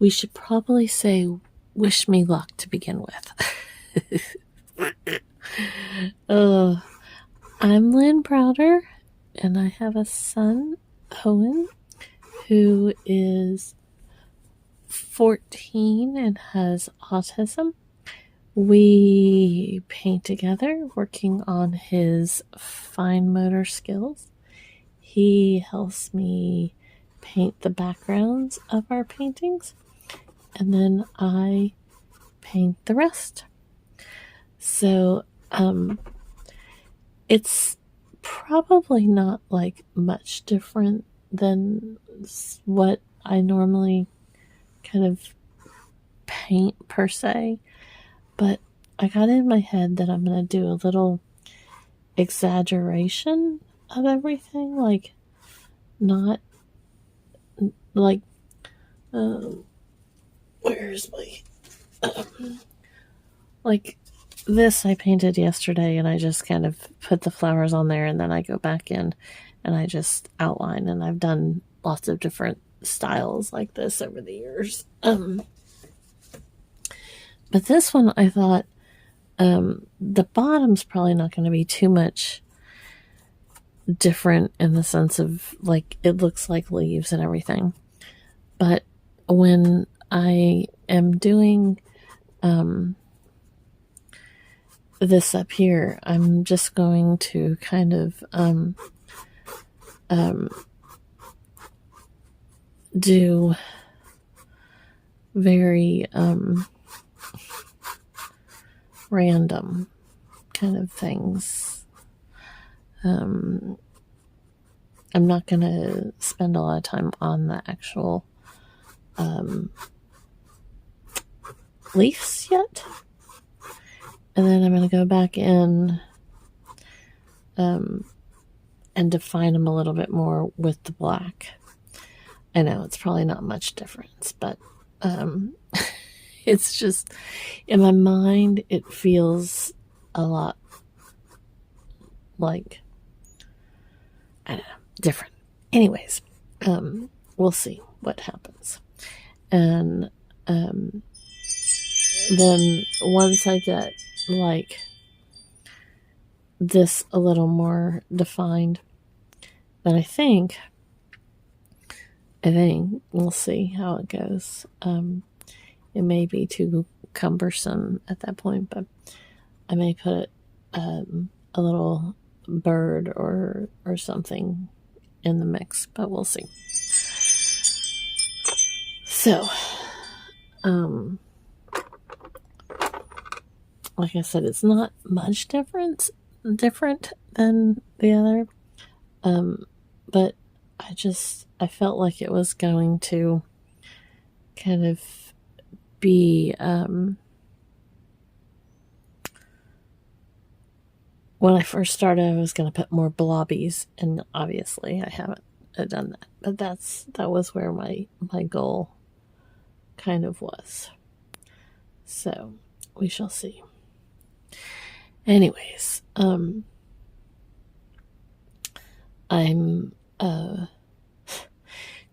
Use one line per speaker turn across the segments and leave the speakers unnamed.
We should probably say wish me luck to begin with. I'm Lynn Browder, and I have a son, Owen, who is 14 and has autism. We paint together, working on his fine motor skills. He helps me paint the backgrounds of our paintings, and then I paint the rest. So, it's probably not like much different than what I normally kind of paint per se, but I got in my head that I'm going to do a little exaggeration of everything, like not like where's my like this I painted yesterday, and I just kind of put the flowers on there, and then I go back in and I just outline, and I've done lots of different styles like this over the years. But this one I thought the bottom's probably not going to be too much different in the sense of like it looks like leaves and everything. But when I am doing this up here, I'm just going to kind of do very random kind of things. I'm not going to spend a lot of time on the actual leaves yet. And then I'm going to go back in and define them a little bit more with the black. I know it's probably not much difference, but it's just in my mind it feels a lot like, I don't know, different. Anyways, we'll see what happens. And then once I get like this a little more defined, then I think we'll see how it goes. It may be too cumbersome at that point, but I may put a little bird or something in the mix, but we'll see. So, like I said, it's not much different than the other, but I felt like it was going to kind of be when I first started, I was going to put more blobbies, and obviously I haven't done that, but that was where my goal kind of was. So we shall see. Anyways, I'm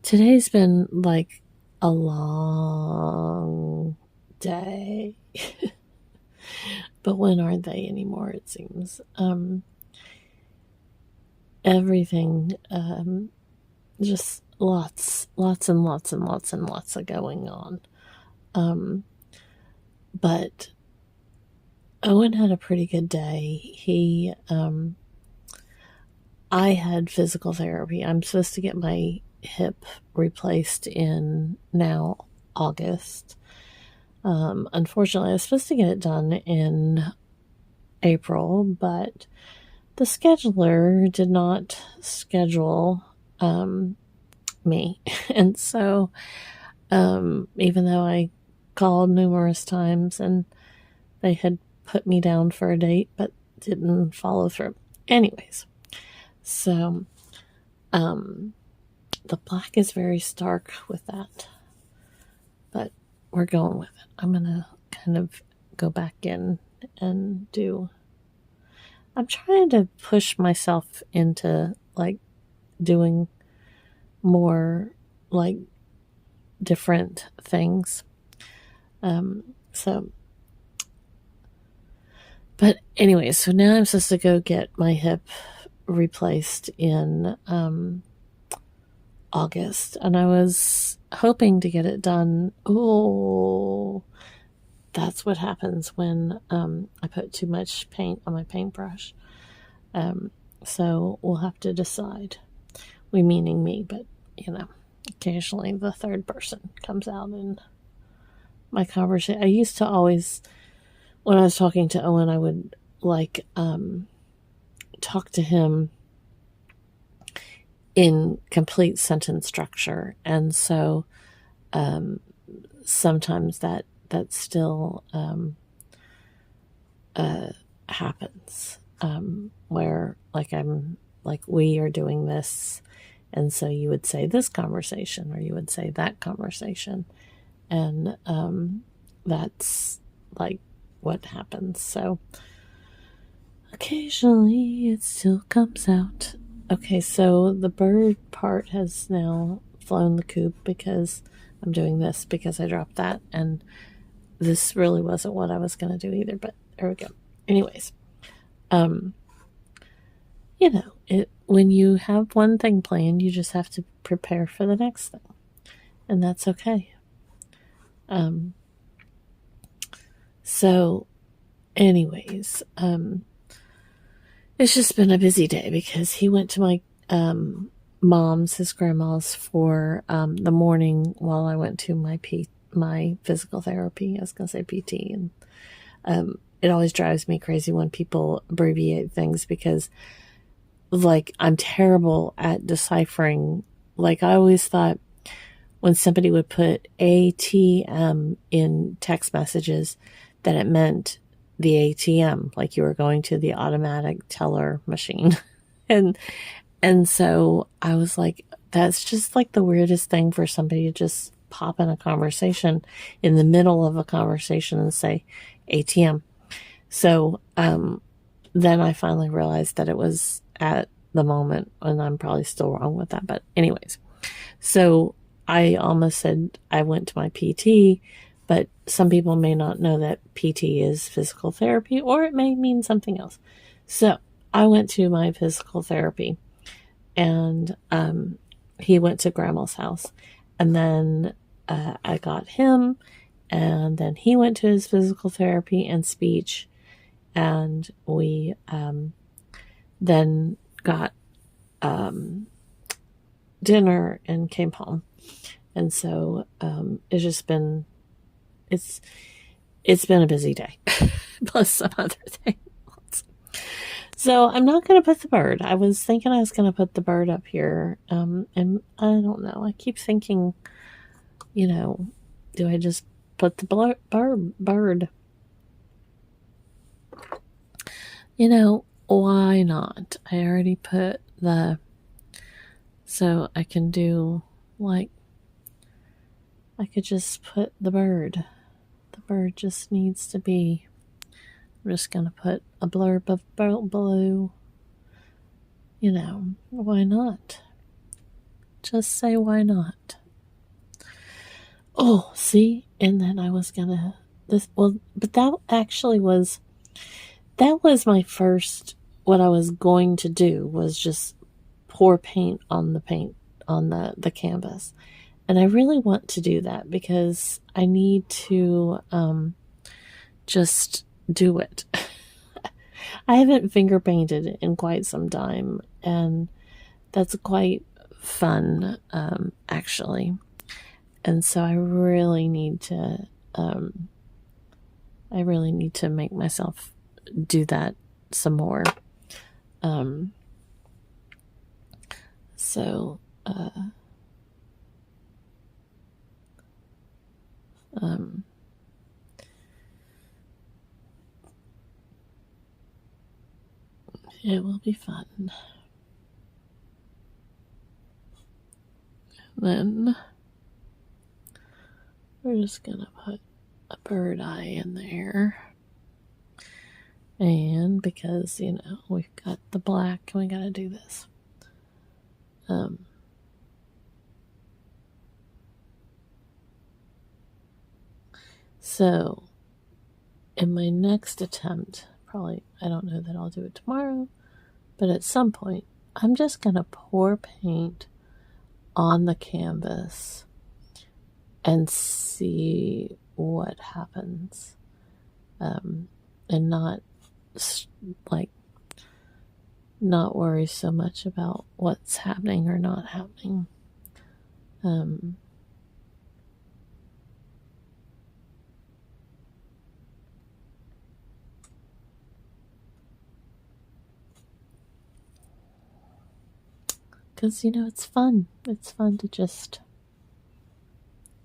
today's been like a long day. But when aren't they anymore, it seems. Everything, just lots and lots and lots and lots of going on. But Owen had a pretty good day. I had physical therapy. I'm supposed to get my hip replaced in now August. Unfortunately, I was supposed to get it done in April, but the scheduler did not schedule me. And so, even though I called numerous times and they had put me down for a date, but didn't follow through. Anyways, so the black is very stark with that, but we're going with it. I'm gonna kind of go back in and I'm trying to push myself into like doing more like different things. So, but anyway, so now I'm supposed to go get my hip replaced in August, and I was hoping to get it done. Oh, that's what happens when I put too much paint on my paintbrush. So we'll have to decide. We meaning me, but occasionally the third person comes out in my conversation. I used to always, when I was talking to Owen, I would talk to him in complete sentence structure, and so sometimes that still happens, where I'm we are doing this, and so you would say this conversation or you would say that conversation, and that's what happens. So occasionally it still comes out. Okay, so the bird part has now flown the coop because I'm doing this because I dropped that, and this really wasn't what I was going to do either, but there we go. Anyways, when you have one thing planned, you just have to prepare for the next thing, and that's okay. So anyways, it's just been a busy day because he went to my his grandma's, for the morning while I went to my physical therapy. I was going to say PT, and it always drives me crazy when people abbreviate things because, I'm terrible at deciphering. I always thought when somebody would put ATM in text messages that it meant the ATM, you were going to the automatic teller machine. and so I was like, that's just the weirdest thing for somebody to just pop in a conversation in the middle of a conversation and say ATM. So then I finally realized that it was at the moment, and I'm probably still wrong with that. But anyways, so I almost said I went to my PT, but some people may not know that PT is physical therapy, or it may mean something else. So I went to my physical therapy, and he went to grandma's house, and then I got him, and then he went to his physical therapy and speech, and we then got dinner and came home. And so it's just been it's been a busy day plus some other things. So I'm not going to put the bird. I was thinking I was going to put the bird up here, and I don't know, I keep thinking, do I just put the bird? Why not? I already put so I can do, I could just put the bird. The bird just needs to be, I'm just going to put a blurb of blue. Why not? Just say why not. Oh, see? And then I was going to, but that was my first, what I was going to do was just pour paint on the canvas. And I really want to do that because I need to just do it. I haven't finger painted in quite some time, and that's quite fun, actually. And so I really need to make myself do that some more. It will be fun. Then we're just gonna put a bird eye in there. And because, we've got the black and we gotta do this. So, in my next attempt, probably, I don't know that I'll do it tomorrow, but at some point, I'm just going to pour paint on the canvas and see what happens. And not like not worry so much about what's happening or not happening. Because, it's fun. It's fun to just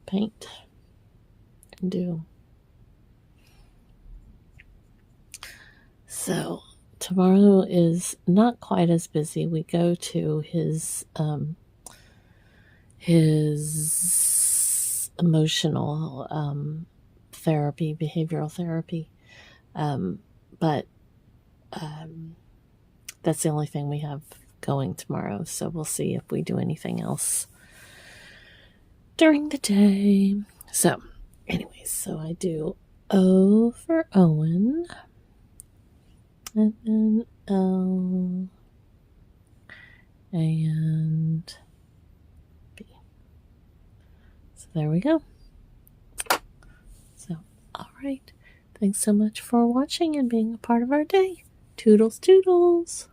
paint and do. So, tomorrow is not quite as busy. We go to his emotional therapy, behavioral therapy. But that's the only thing we have going tomorrow. So we'll see if we do anything else during the day. So, anyways, so I do O for Owen, and then L, and B. So there we go. So, all right. Thanks so much for watching and being a part of our day. Toodles, toodles.